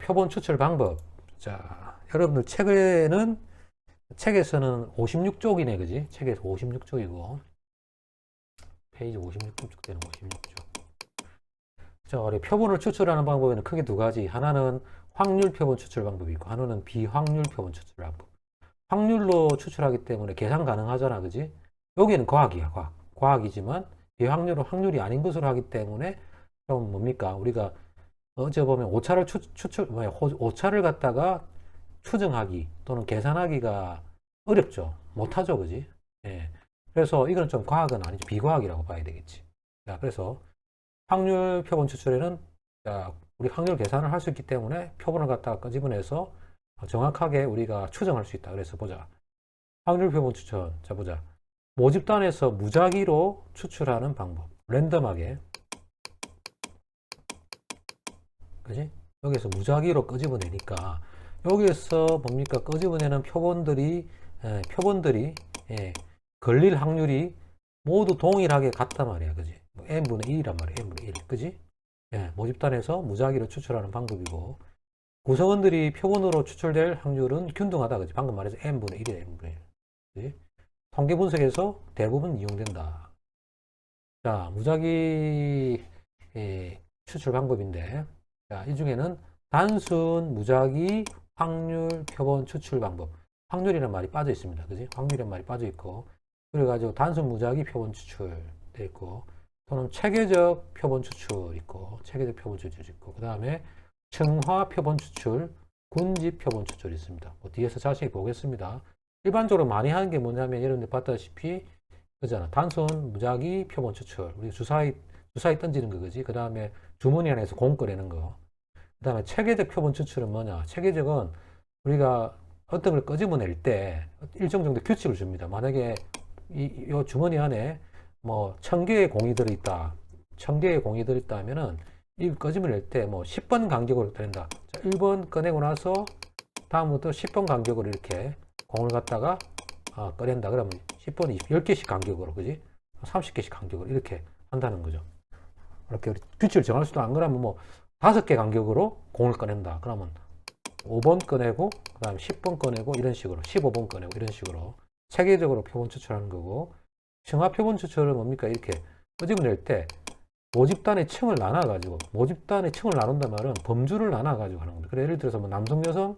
표본 추출 방법. 자, 여러분들 책에서는 56쪽이네, 그지? 책에서 56쪽이고, 페이지 56쪽 되는 56쪽. 자, 우리 표본을 추출하는 방법에는 크게 두 가지. 하나는 확률 표본 추출 방법이 있고, 하나는 비확률 표본 추출 방법. 확률로 추출하기 때문에 계산 가능하잖아, 그지? 여기는 과학이야, 과학. 과학이지만, 비확률은 확률이 아닌 것으로 하기 때문에, 좀 뭡니까? 우리가 어제 보면 오차를 갖다가 추정하기 또는 계산하기가 어렵죠. 못하죠, 그지? 예. 그래서 이건 좀 과학은 아니죠. 비과학이라고 봐야 되겠지. 자, 그래서 확률 표본 추출에는 우리 확률 계산을 할 수 있기 때문에 표본을 갖다가 끄집어내서 정확하게 우리가 추정할 수 있다. 그래서 보자. 확률 표본 추출. 자, 보자. 모집단에서 무작위로 추출하는 방법. 랜덤하게. 그지? 여기서 무작위로 끄집어내니까 여기에서 뭡니까? 끄집어내는 표본들이 걸릴 확률이 모두 동일하게 같단 말이야. 그지? 뭐 n분의 1이란 말이야. n분의 1. 그지? 예, 모집단에서 무작위로 추출하는 방법이고 구성원들이 표본으로 추출될 확률은 균등하다. 그지? 방금 말해서 n분의 1이야. n분의 1. 그지? 통계 분석에서 대부분 이용된다. 자, 무작위 추출 방법인데 자, 이 중에는 단순 무작위 확률 표본 추출 방법. 확률이라는 말이 빠져 있습니다. 그지? 확률이라는 말이 빠져 있고 그래가지고 단순 무작위 표본 추출 돼 있고 또는 체계적 표본 추출 있고 체계적 표본 추출 있고 그 다음에 층화 표본 추출, 군집 표본 추출 있습니다. 뭐 뒤에서 자세히 보겠습니다. 일반적으로 많이 하는 게 뭐냐면 여러분들 봤다시피 그잖아. 단순 무작위 표본 추출. 우리 주사위 던지는 거 그지? 그 다음에 주머니 안에서 공 꺼내는 거. 그 다음에 체계적 표본 추출은 뭐냐? 체계적은 우리가 어떤 걸 끄집어낼 때 일정 정도 규칙을 줍니다. 만약에 이 주머니 안에 뭐 1000개의 공이 들어있다. 1000개의 공이 들어있다 하면은 이 끄집어낼 때 뭐 10번 간격으로 꺼낸다. 자, 1번 꺼내고 나서 다음부터 10번 간격으로 이렇게 공을 갖다가 꺼낸다. 그러면 10번, 10개씩 간격으로, 그지? 30개씩 간격으로 이렇게 한다는 거죠. 이렇게 규칙을 정할 수도 안 그러면 뭐 5개 간격으로 공을 꺼낸다. 그러면 5번 꺼내고, 그 다음에 10번 꺼내고, 이런 식으로, 15번 꺼내고, 이런 식으로 체계적으로 표본 추출하는 거고, 층화 표본 추출은 뭡니까? 이렇게 끄집어낼 때 모집단의 층을 나눠가지고, 모집단의 층을 나눈단 말은 범주를 나눠가지고 하는 겁니다. 그래, 예를 들어서 뭐 남성, 여성,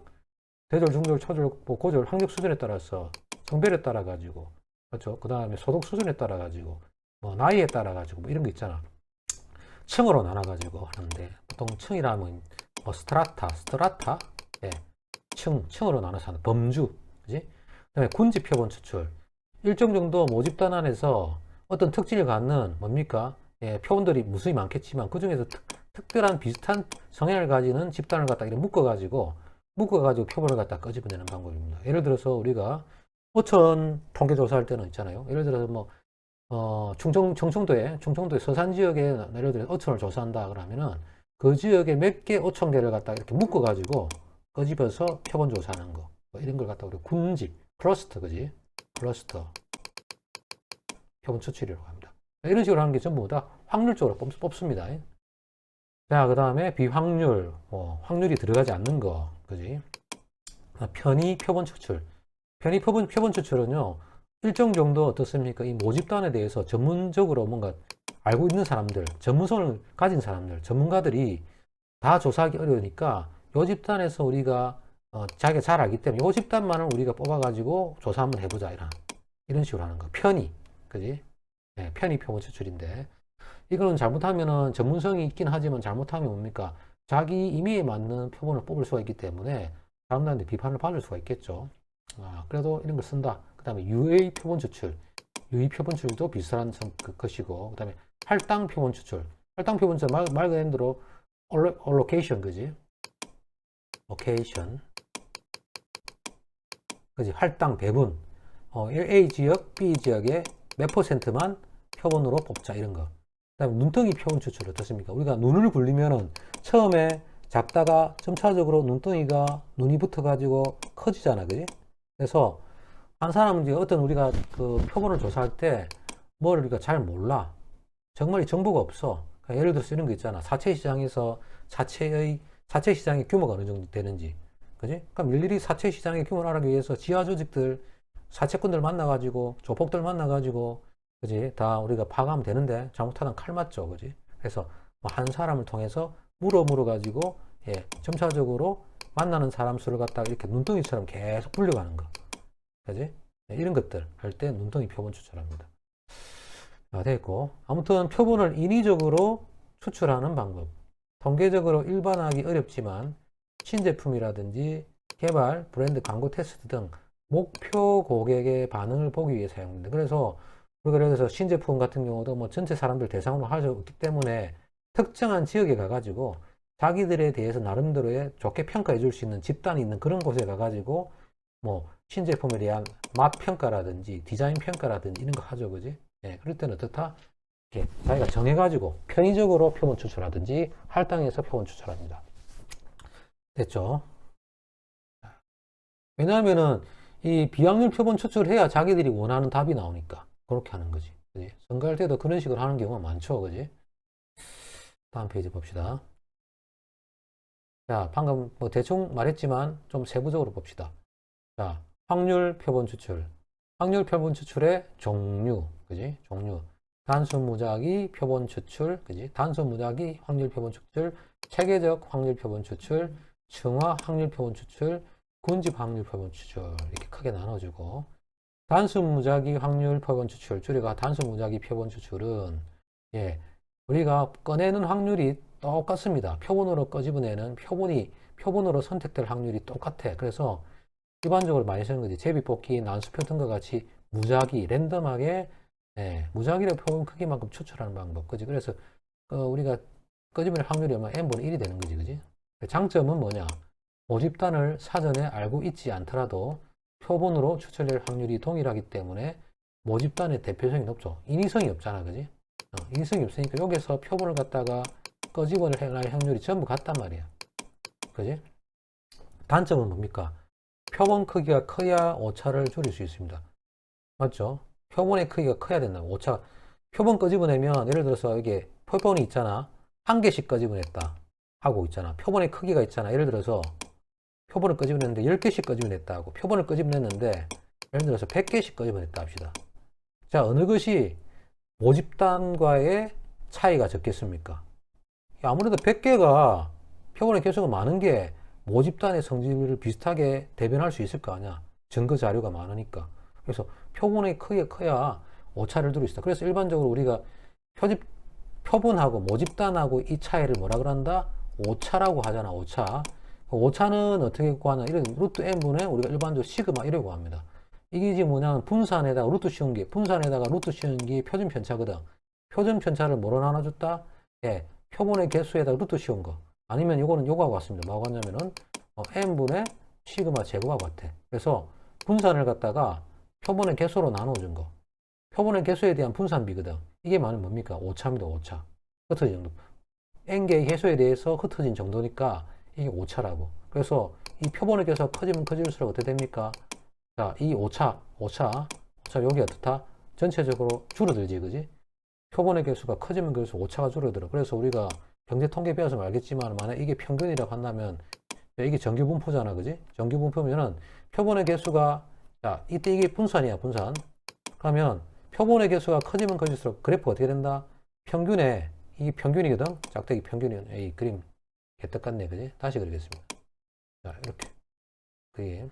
대졸, 중졸, 초졸, 뭐 고졸, 학력 수준에 따라서 성별에 따라가지고, 그렇죠? 그 다음에 소득 수준에 따라가지고, 뭐 나이에 따라가지고, 뭐 이런 거 있잖아. 층으로 나눠가지고 하는데, 보통 층이라면 뭐 스트라타, 예, 층으로 나눠서 하는 범주, 그지? 그 다음에 군집 표본 추출. 일정 정도 모집단 안에서 어떤 특징을 갖는 뭡니까? 예, 표본들이 무수히 많겠지만 그 중에서 특별한 비슷한 성향을 가지는 집단을 갖다 이렇게 묶어가지고 표본을 갖다 끄집어내는 방법입니다. 예를 들어서 우리가 어촌 통계 조사할 때는 있잖아요. 예를 들어서 뭐 충청도에 서산 지역에 예를 들어 어촌을 조사한다 그러면은 그 지역에 몇 개 어촌 개를 갖다 이렇게 묶어가지고 끄집어서 표본 조사하는 거 뭐 이런 걸 갖다 우리 군집 클러스터 그지? 클러스터 표본 추출이라고 합니다. 이런 식으로 하는 게 전부 다 확률적으로 뽑습니다. 자, 그 다음에 비확률, 확률이 들어가지 않는 거, 그지? 편의 표본 추출. 편의 표본 추출은요, 일정 정도 어떻습니까? 이 모집단에 대해서 전문적으로 뭔가 알고 있는 사람들, 전문성을 가진 사람들, 전문가들이 다 조사하기 어려우니까 요 집단에서 우리가 자기가 잘 알기 때문에 요 집단만을 우리가 뽑아가지고 조사 한번 해보자. 이런 식으로 하는 거. 편의, 그지? 네, 편의 표본 추출인데 이거는 잘못하면은 전문성이 있긴 하지만 잘못하면 뭡니까? 자기 임의에 맞는 표본을 뽑을 수가 있기 때문에 사람들한테 비판을 받을 수가 있겠죠. 그래도 이런 걸 쓴다. 그 다음에 유의 표본 추출. 유의 표본 추출도 비슷한 것이고, 그 다음에 할당 표본 추출. 할당 표본 추출 말 그대로 allocation, 그지? location. 그지? 할당 배분. A 지역, B 지역에 몇 %만 표본으로 뽑자, 이런 거. 그 다음에 눈덩이 표본 추출 어떻습니까? 우리가 눈을 굴리면은 처음에 작다가 점차적으로 눈이 붙어가지고 커지잖아, 그지? 그래서 한 사람은 이제 어떤 우리가 그 표본을 조사할 때 뭘 우리가 잘 몰라. 정말 정보가 없어. 그러니까 예를 들어서 이런 거 있잖아. 사채 시장에서 사채의 사채 시장의 규모가 어느 정도 되는지. 그지? 그럼 일일이 사채 시장의 규모를 알아가기 위해서 지하 조직들, 사채꾼들 만나가지고, 조폭들 만나가지고, 그지? 다 우리가 파악하면 되는데, 잘못하면 칼 맞죠. 그지? 그래서 뭐한 사람을 통해서 물어가지고, 예, 점차적으로 만나는 사람 수를 갖다가 이렇게 눈덩이처럼 계속 불려가는 거. 그지? 네, 이런 것들 할 때 눈덩이 표본 추출합니다. 자, 됐고. 아무튼 표본을 인위적으로 추출하는 방법. 통계적으로 일반화하기 어렵지만 신제품이라든지 개발, 브랜드 광고 테스트 등 목표 고객의 반응을 보기 위해 사용됩니다. 그래서 우리가 그래서 신제품 같은 경우도 뭐 전체 사람들 대상으로 할 수 없기 때문에 특정한 지역에 가가지고 자기들에 대해서 나름대로의 좋게 평가해 줄 수 있는 집단이 있는 그런 곳에 가가지고 뭐 신제품에 대한 맛 평가라든지 디자인 평가라든지 이런 거 하죠. 그지? 예, 그럴 때는 어떻다? 이렇게 자기가 정해가지고 편의적으로 표본 추출하든지 할당해서 표본 추출합니다. 됐죠? 왜냐하면은 이 비확률 표본 추출을 해야 자기들이 원하는 답이 나오니까 그렇게 하는 거지. 그지? 선거할 때도 그런 식으로 하는 경우가 많죠. 그지? 다음 페이지 봅시다. 자, 방금 뭐 대충 말했지만 좀 세부적으로 봅시다. 자, 확률 표본 추출. 확률 표본 추출의 종류. 그지? 종류. 단순 무작위 표본 추출. 그지? 단순 무작위 확률 표본 추출. 체계적 확률 표본 추출. 층화 확률 표본 추출. 군집 확률 표본 추출. 이렇게 크게 나눠주고. 단순 무작위 확률 표본 추출. 줄여가 단순 무작위 표본 추출은 예, 우리가 꺼내는 확률이 똑같습니다. 표본으로 꺼집어내는 표본으로 선택될 확률이 똑같아. 그래서 일반적으로 많이 쓰는 거지. 제비뽑기, 난수표 등과 같이 무작위, 랜덤하게 무작위로 표본 크기만큼 추출하는 방법. 그지? 그래서 우리가 꺼집어낼 확률이 아마 n분의 1이 되는 거지. 그지? 장점은 뭐냐? 모집단을 사전에 알고 있지 않더라도 표본으로 추출될 확률이 동일하기 때문에 모집단의 대표성이 높죠. 인위성이 없잖아. 그지? 인위성이 없으니까 여기서 표본을 갖다가 꺼집어낼 확률이 전부 같단 말이야. 그지? 단점은 뭡니까? 표본 크기가 커야 오차를 줄일 수 있습니다. 맞죠? 표본의 크기가 커야 된다고. 오차. 표본 꺼집어내면 예를 들어서 이게 표본이 있잖아. 한 개씩 꺼집어냈다 하고 있잖아. 표본의 크기가 있잖아. 예를 들어서 표본을 꺼집어냈는데 10개씩 꺼집어냈다 하고 표본을 꺼집어냈는데 예를 들어서 100개씩 꺼집어냈다 합시다. 자, 어느 것이 모집단과의 차이가 적겠습니까? 아무래도 100개가 표본의 개수가 많은 게 모집단의 성질을 비슷하게 대변할 수 있을 거 아니야. 증거 자료가 많으니까. 그래서 표본의 크기가 커야 오차를 두고 있다. 그래서 일반적으로 우리가 표본하고 모집단하고 이 차이를 뭐라 그런다? 오차라고 하잖아. 오차. 오차는 어떻게 구하냐? 이런 루트 n분의 우리가 일반적으로 시그마 이라고 합니다. 이게 지금 뭐냐면 분산에다가 루트 씌운 게 분산에다가 루트 씌운 게 표준 편차거든. 표준 편차를 뭐로 나눠줬다? 예, 표본의 개수에다가 루트 씌운 거. 아니면 이거는 요거하고 같습니다. 뭐하고 같냐면은 n분의 시그마 제곱하고 같아. 그래서 분산을 갖다가 표본의 개수로 나눠준 거. 표본의 개수에 대한 분산비거든. 이게 말은 뭡니까? 오차입니다. 오차. 흩어진 정도. n개의 개수에 대해서 흩어진 정도니까 이게 오차라고. 그래서 이 표본의 개수가 커지면 커질수록 어떻게 됩니까? 자, 이 오차 여기 어떻다? 전체적으로 줄어들지, 그지? 표본의 개수가 커지면 커질수록 오차가 줄어들어. 그래서 우리가 경제 통계 배워서 알겠지만 만약 이게 평균이라고 한다면 이게 정규 분포잖아, 그지? 정규 분포면은 표본의 개수가 자, 이때 이게 분산이야, 분산. 그러면 표본의 개수가 커지면 커질수록 그래프가 어떻게 된다? 평균에 이게 평균이거든. 짝대기 평균이거든. 이 그림 개떡 같네, 그지? 다시 그리겠습니다. 자, 이렇게 그림.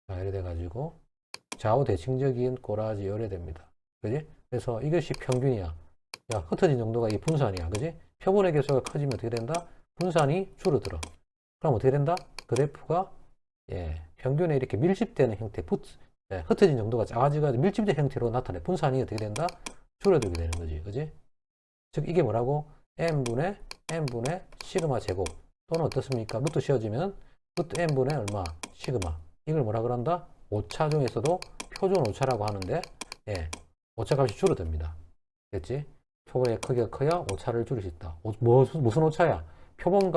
자, 이래 돼가지고 좌우 대칭적인 꼬라지 열애됩니다. 그지? 그래서 이것이 평균이야. 야, 흩어진 정도가 이 분산이야, 그지? 표본의 개수가 커지면 어떻게 된다? 분산이 줄어들어. 그럼 어떻게 된다? 그래프가 예, 평균에 이렇게 밀집되는 형태, 흩어진 정도가 작아지고 밀집된 형태로 나타내. 분산이 어떻게 된다? 줄어들게 되는 거지, 그지? 즉 이게 뭐라고? n분의 시그마 제곱 또는 어떻습니까? 루트 씌워지면 루트 n분의 얼마? 시그마. 이걸 뭐라 그런다? 오차 중에서도 표준 오차라고 하는데 예, 오차 값이 줄어듭니다. 됐지? 표본의 크기가 커야 오차를 줄일 수 있다. 무슨 오차야? 표본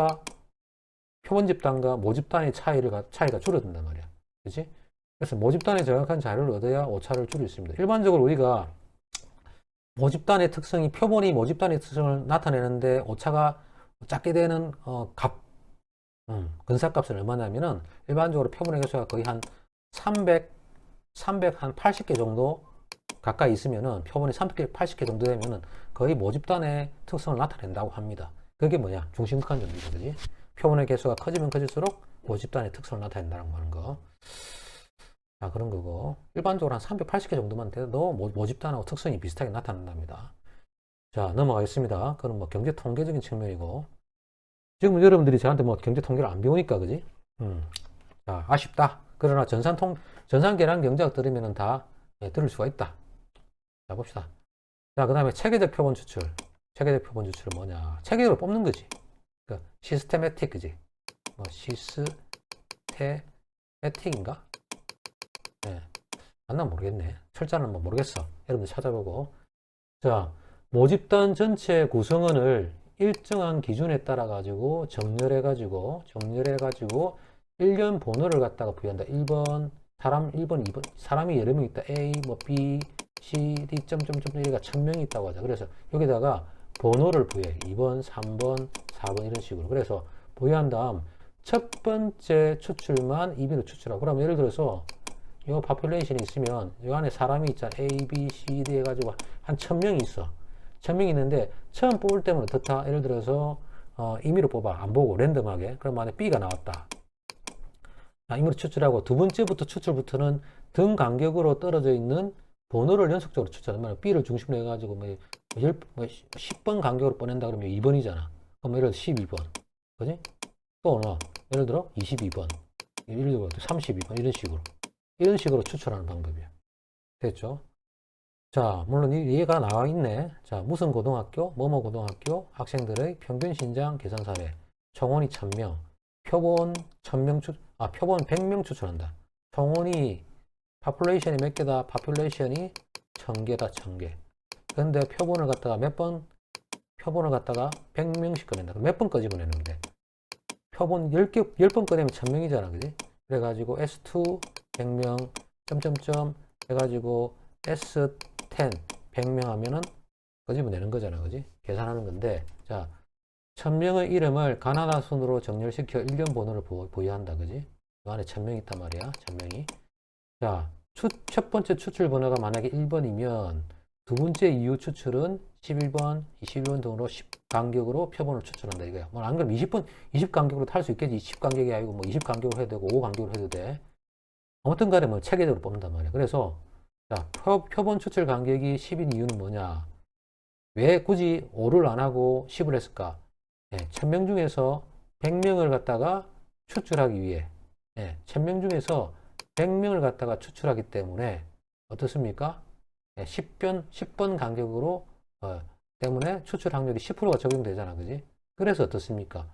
집단과 모집단의 차이가 줄어든단 말이야. 그치? 그래서 모집단의 정확한 자료를 얻어야 오차를 줄일 수 있습니다. 일반적으로 우리가 표본이 모집단의 특성을 나타내는데 오차가 작게 되는 근사값은 얼마냐면은 일반적으로 표본의 개수가 거의 한 300 한 80개 정도 가까이 있으면은 표본이 300개, 80개 정도 되면은 거의 모집단의 특성을 나타낸다고 합니다. 그게 뭐냐? 중심극한 정도죠, 그지? 표본의 개수가 커지면 커질수록 모집단의 특성을 나타낸다고 하는 거. 자, 그런 거고. 일반적으로 한 380개 정도만 돼도 모집단하고 특성이 비슷하게 나타난답니다. 자, 넘어가겠습니다. 그럼 뭐 경제 통계적인 측면이고. 지금 여러분들이 저한테 뭐 경제 통계를 안 배우니까, 그지? 자, 아쉽다. 그러나 전산 계량 경제학 들으면 다 들을 수가 있다. 자, 봅시다. 자, 그 다음에 체계적 표본 추출. 체계적 표본 추출은 뭐냐? 체계적으로 뽑는 거지. 그 시스테매틱, 그지? 뭐 시스테매틱인가? 네. 맞나 모르겠네. 철자는 뭐 모르겠어. 여러분들 찾아보고. 자, 모집단 전체 구성원을 일정한 기준에 따라 가지고 정렬해 가지고 일련 번호를 갖다가 부여한다. 1번 사람 1번 2번 사람이 여러 명 있다. A 뭐 B C D 점점점 얘가 1000명이 있다고 하자. 그래서 여기다가 번호를 부여해. 2번 3번 4번 이런 식으로. 그래서 부여한 다음 첫 번째 추출만 임의로 추출하고. 그럼 예를 들어서 요 파퓰레이션이 있으면 요 안에 사람이 있잖아. A, B, C, D 해가지고 한 1000명이 있어. 1000명이 있는데 처음 뽑을 때는 어떻다? 예를 들어서 임의로 뽑아. 안 보고 랜덤하게. 그럼 만약에 B가 나왔다. 임의로 추출하고 두 번째부터 추출부터는 등 간격으로 떨어져 있는 번호를 연속적으로 추출하면 B를 중심으로 해가지고 뭐 10번 간격으로 보낸다 그러면 2번이잖아. 그럼 예를 들어 12번. 그지? 또 어느 예를 들어 22번. 예를 들어 32번. 이런 식으로 추출하는 방법이야. 됐죠? 자, 물론 얘가 나와 있네. 자, 무슨 고등학교, 뭐뭐 고등학교 학생들의 평균 신장 계산 사례. 총원이 1000명. 표본 1000명 표본 100명 추출한다. 총원이 파퓰레이션이 몇 개다? 파퓰레이션이 1000개다, 1000개. 근데 표본을 갖다가 표본을 갖다가 100명씩 꺼낸다. 몇 번 꺼집어내는데? 표본 10번 꺼내면 1000명이잖아, 그지? 그래가지고 S2 100명, 점점점 해가지고 S10 100명 하면은 꺼집어내는 거잖아, 그지? 계산하는 건데, 자, 1000명의 이름을 가나다 순으로 정렬시켜 일련 번호를 부여한다, 그지? 그 안에 1000명 있단 말이야, 1000명이. 자, 첫 번째 추출 번호가 만약에 1번이면 두 번째 이후 추출은 11번, 22번 등으로 10간격으로 표본을 추출한다 이거야. 뭐 안 그러면 20간격으로 탈 수 있겠지. 10간격이 아니고 뭐 20간격으로 해도 되고 5간격으로 해도 돼. 아무튼 간에 뭐 체계적으로 뽑는단 말이야. 그래서 자, 표본 추출 간격이 10인 이유는 뭐냐? 왜 굳이 5를 안 하고 10을 했을까? 1000명 중에서 100명을 갖다가 추출하기 위해 1000명 중에서 100명을 갖다가 추출하기 때문에 어떻습니까? 10번 간격으로 때문에 추출 확률이 10%가 적용되잖아, 그지? 그래서 어떻습니까?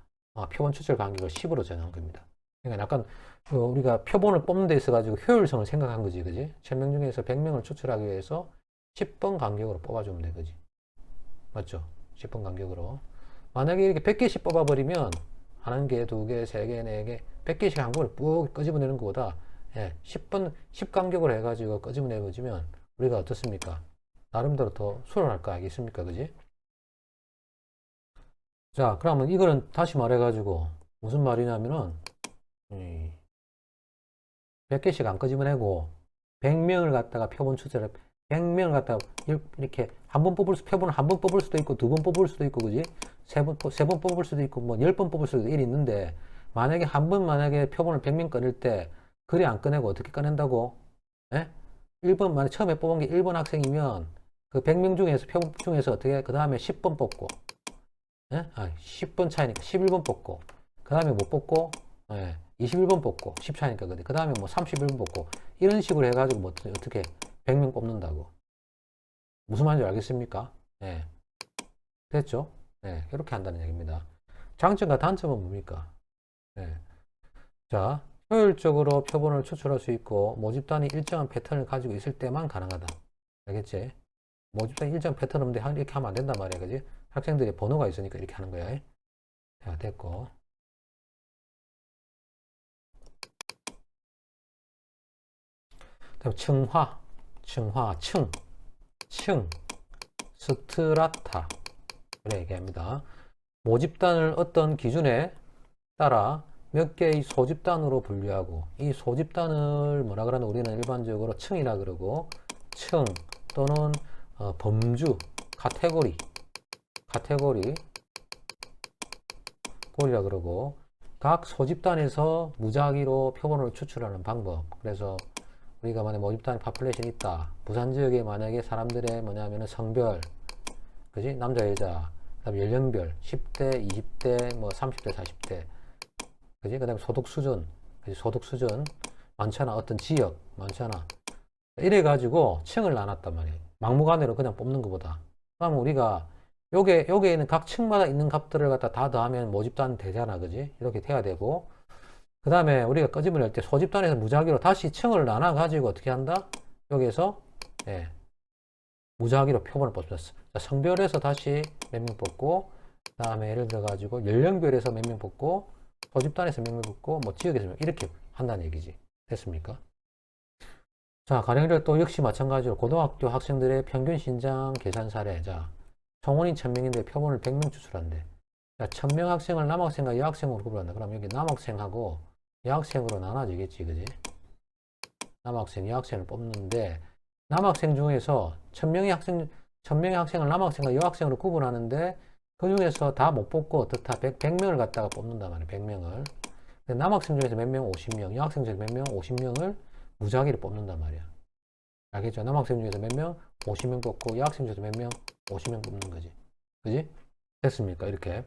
표본 추출 간격을 10으로 정한 겁니다. 그러니까 약간 우리가 표본을 뽑는 데 있어 가지고 효율성을 생각한 거지, 그지? 1000명 중에서 100명을 추출하기 위해서 10번 간격으로 뽑아주면 돼, 그지? 맞죠? 10번 간격으로. 만약에 이렇게 100개씩 뽑아버리면 1개, 2개, 3개, 4개, 100개씩 한꺼번에 꾹 끄집어내는 것보다 10간격으로 해가지고 끄집어내보지면 우리가 어떻습니까? 나름대로 더 수월할 거 알겠습니까? 그지? 자, 그러면 이거는 다시 말해가지고 무슨 말이냐면은 100개씩 안 끄집어내고 100명을 갖다가 표본 추출을 100명을 갖다가 이렇게 표본을 한 번 뽑을 수도 있고 두 번 뽑을 수도 있고 그지? 세 번 뽑을 수도 있고 뭐 10번 뽑을 수도 일이 있는데 만약에 만약에 표본을 100명 꺼낼 때 그리 안 꺼내고 어떻게 꺼낸다고? 1번 만약 처음에 뽑은 게 1번 학생이면 그 100명 중에서 표본 중에서 어떻게 그 다음에 10번 뽑고 10번 차이니까 11번 뽑고 그 다음에 못 뽑고 21번 뽑고 10 차이니까 그 다음에 뭐 31번 뽑고 이런 식으로 해가지고 뭐 어떻게 100명 뽑는다고 무슨 말인지 알겠습니까? 됐죠? 이렇게 한다는 얘기입니다. 장점과 단점은 뭡니까? 자, 효율적으로 표본을 추출할 수 있고 모집단이 일정한 패턴을 가지고 있을 때만 가능하다. 알겠지? 모집단이 일정한 패턴 없는데 이렇게 하면 안 된단 말이야. 그지? 학생들이 번호가 있으니까 이렇게 하는 거야. 자, 됐고. 다음 층, 스트라타. 그래 얘기합니다. 모집단을 어떤 기준에 따라 몇 개의 소집단으로 분류하고, 이 소집단을 뭐라 그러나 우리는 일반적으로 층이라 그러고, 층 또는 범주, 카테고리라 그러고, 각 소집단에서 무작위로 표본을 추출하는 방법. 그래서 우리가 만약에 모집단에 파퓰레이션이 있다. 부산 지역에 만약에 사람들의 뭐냐면은 성별, 그지? 남자, 여자, 그다음에 연령별, 10대, 20대, 뭐 30대, 40대, 그지? 그다음에 소득 수준, 그지? 소득 수준 많잖아. 어떤 지역 많잖아. 이래 가지고 층을 나눴단 말이에요. 막무가내로 그냥 뽑는 것보다. 그러면 우리가 요게 있는 각 층마다 있는 값들을 갖다 다 더하면 모집단 되잖아, 그지? 이렇게 돼야 되고, 그 다음에 우리가 끄집어낼 때 소집단에서 무작위로 다시 층을 나눠 가지고 어떻게 한다? 여기에서 무작위로 표본을 뽑았어. 성별에서 다시 몇 명 뽑고, 그 다음에 예를 들어 가지고 연령별에서 몇 명 뽑고, 소집단에서 몇 명 뽑고, 뭐 지역에서 몇 명, 이렇게 한다는 얘기지. 됐습니까? 자, 가령적 또 역시 마찬가지로 고등학교 학생들의 평균 신장 계산 사례. 자, 총원이 1000명인데 표본을 100명 추출한대. 자, 1000명 학생을 남학생과 여학생으로 구분한다. 그럼 여기 남학생하고 여학생으로 나눠지겠지, 그지? 남학생, 여학생을 뽑는데, 남학생 중에서 1000명의 학생을 남학생과 여학생으로 구분하는데, 그 중에서 다 못 뽑고 어떻다? 100명을 갖다가 뽑는단 말이야, 100명을. 남학생 중에서 몇 명? 50명. 여학생 중에서 몇 명? 50명을 무작위로 뽑는단 말이야. 알겠죠? 남학생 중에서 몇 명? 50명 뽑고, 여학생 중에서 몇 명? 50명 뽑는 거지. 그지? 됐습니까? 이렇게.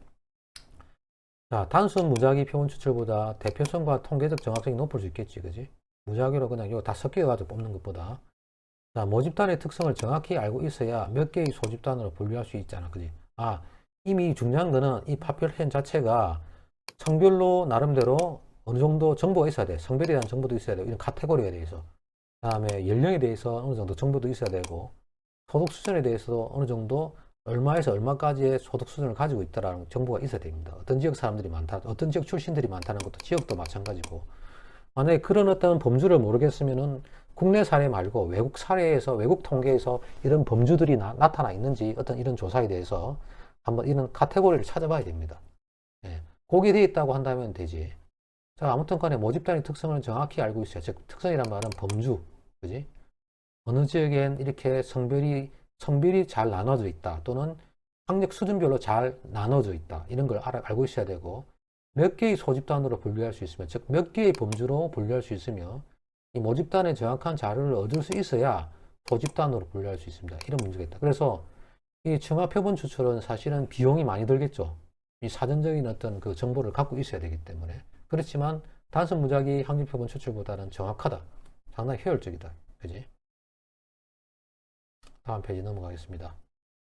자, 단순 무작위 표본 추출보다 대표성과 통계적 정확성이 높을 수 있겠지. 그지? 무작위로 그냥 이거 다 섞여가지고 뽑는 것보다. 자, 모집단의 특성을 정확히 알고 있어야 몇 개의 소집단으로 분류할 수 있잖아. 그지? 아, 이미 중요한 거는 이 파퓰레이션 자체가 성별로 나름대로 어느 정도 정보가 있어야 돼. 성별에 대한 정보도 있어야 되고, 이런 카테고리에 대해서. 그 다음에 연령에 대해서 어느 정도 정보도 있어야 되고, 소득 수준에 대해서 어느 정도 얼마에서 얼마까지의 소득 수준을 가지고 있다라는 정보가 있어야 됩니다. 어떤 지역 사람들이 많다, 어떤 지역 출신들이 많다는 것도 지역도 마찬가지고. 만약에 그런 어떤 범주를 모르겠으면은 국내 사례 말고 외국 사례에서, 외국 통계에서 이런 범주들이 나타나 있는지 어떤 이런 조사에 대해서 한번 이런 카테고리를 찾아봐야 됩니다. 거기에 되어 있다고 한다면 되지. 자, 아무튼 간에 모집단의 특성을 정확히 알고 있어요. 즉, 특성이란 말은 범주, 그지? 어느 지역엔 이렇게 성별이 잘 나눠져 있다. 또는 학력 수준별로 잘 나눠져 있다. 이런 걸 알고 있어야 되고, 몇 개의 소집단으로 분류할 수 있으면, 즉, 몇 개의 범주로 분류할 수 있으며, 이 모집단의 정확한 자료를 얻을 수 있어야 소집단으로 분류할 수 있습니다. 이런 문제가 있다. 그래서 이 층화 표본 추출은 사실은 비용이 많이 들겠죠. 이 사전적인 어떤 그 정보를 갖고 있어야 되기 때문에. 그렇지만 단순 무작위 확률 표본 추출보다는 정확하다. 상당히 효율적이다. 그지? 다음 페이지 넘어가겠습니다.